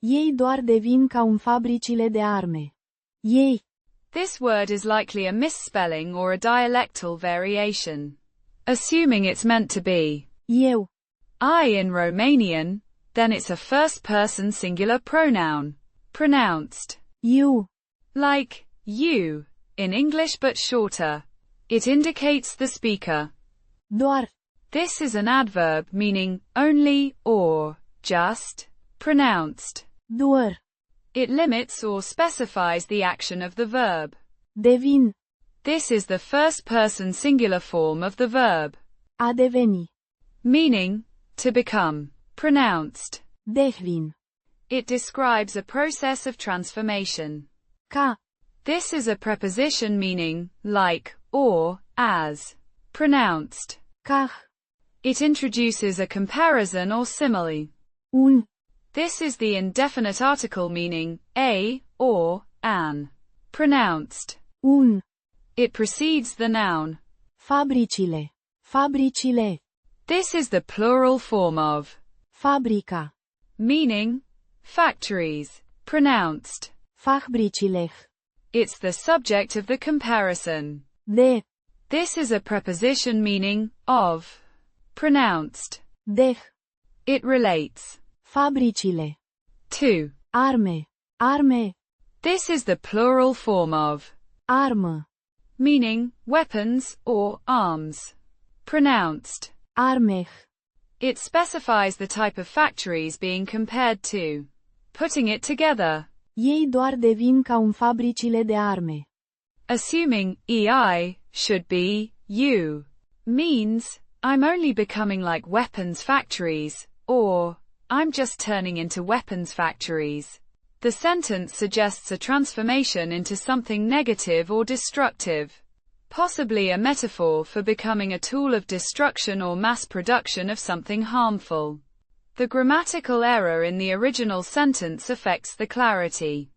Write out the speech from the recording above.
Ei doar devin ca un fabricile de arme. Ei. This word is likely a misspelling or a dialectal variation. Assuming it's meant to be Eu. I in Romanian, then it's a first-person singular pronoun, pronounced You. like you in English but shorter. It indicates the speaker. Doar. This is an adverb meaning only or just, pronounced. Dwar. It limits or specifies the action of the verb. Devin. This is the first-person singular form of the verb. A deveni. Meaning, to become, pronounced. Deh-veen. It describes a process of transformation. Ca. This is a preposition meaning, like, or, as, pronounced. Cah. It introduces a comparison or simile. Un. This is the indefinite article meaning, a, or, an, pronounced. Un. It precedes the noun. Fabricile. Fabricile. This is the plural form of Fabrica. meaning, factories, pronounced. Fah-bree-chee-leh. It's the subject of the comparison. De. This is a preposition meaning, of, pronounced. Deh. It relates Fabricile. to. Arme. Arme. This is the plural form of Armă. meaning, weapons, or arms, pronounced. Armeh. It specifies the type of factories being compared to. Putting it together. Ei doar devin ca un fabricile de arme. Assuming EI should be you means I'm only becoming like weapons factories, or I'm just turning into weapons factories. The sentence suggests a transformation into something negative or destructive. Possibly a metaphor for becoming a tool of destruction or mass production of something harmful. The grammatical error in the original sentence affects the clarity.